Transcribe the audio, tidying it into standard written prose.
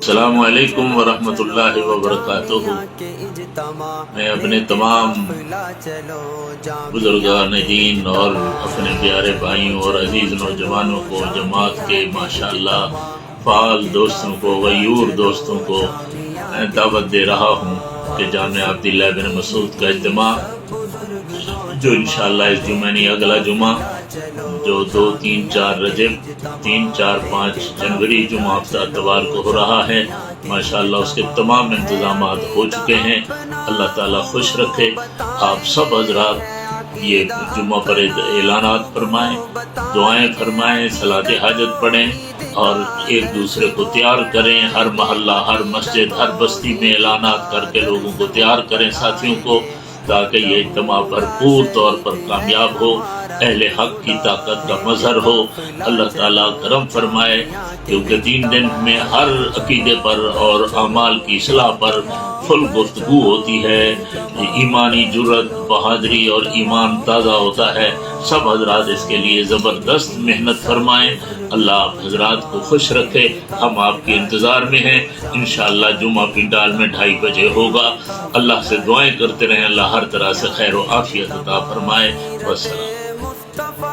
السلام علیکم ورحمۃ اللہ وبرکاتہ۔ میں اپنے تمام بزرگان دین اور اپنے پیارے بھائیوں اور عزیز نوجوانوں کو، جماعت کے ماشاءاللہ فعال دوستوں کو، غیور دوستوں کو دعوت دے رہا ہوں کہ جامعہ عبداللہ بن مسعود کا اجتماع جو انشاءاللہ اس جمعہ نہیں اگلا جمعہ جو 2، 3، 4 رجب 3، 4، 5 جنوری جمعہ ہفتہ اتوار کو ہو رہا ہے، ماشاءاللہ اس کے تمام انتظامات ہو چکے ہیں۔ اللہ تعالیٰ خوش رکھے۔ آپ سب حضرات یہ جمعہ پر اعلانات فرمائیں، دعائیں فرمائیں، صلاۃ حاجت پڑھیں اور ایک دوسرے کو تیار کریں۔ ہر محلہ، ہر مسجد، ہر بستی میں اعلانات کر کے لوگوں کو تیار کریں، ساتھیوں کو، تاکہ یہ اجتماع بھرپور طور پر کامیاب ہو، اہل حق کی طاقت کا مظہر ہو۔ اللہ تعالیٰ کرم فرمائے، کیونکہ 3 دن میں ہر عقیدے پر اور اعمال کی اصلاح پر فل گفتگو ہوتی ہے، ایمانی جرت، بہادری اور ایمان تازہ ہوتا ہے۔ سب حضرات اس کے لیے زبردست محنت فرمائیں۔ اللہ آپ حضرات کو خوش رکھے۔ ہم آپ کے انتظار میں ہیں۔ انشاءاللہ جمعہ پنڈال میں 2:30 بجے ہوگا۔ اللہ سے دعائیں کرتے رہیں، اللہ ہر طرح سے خیر و عافیت عطا فرمائے۔ والسلام۔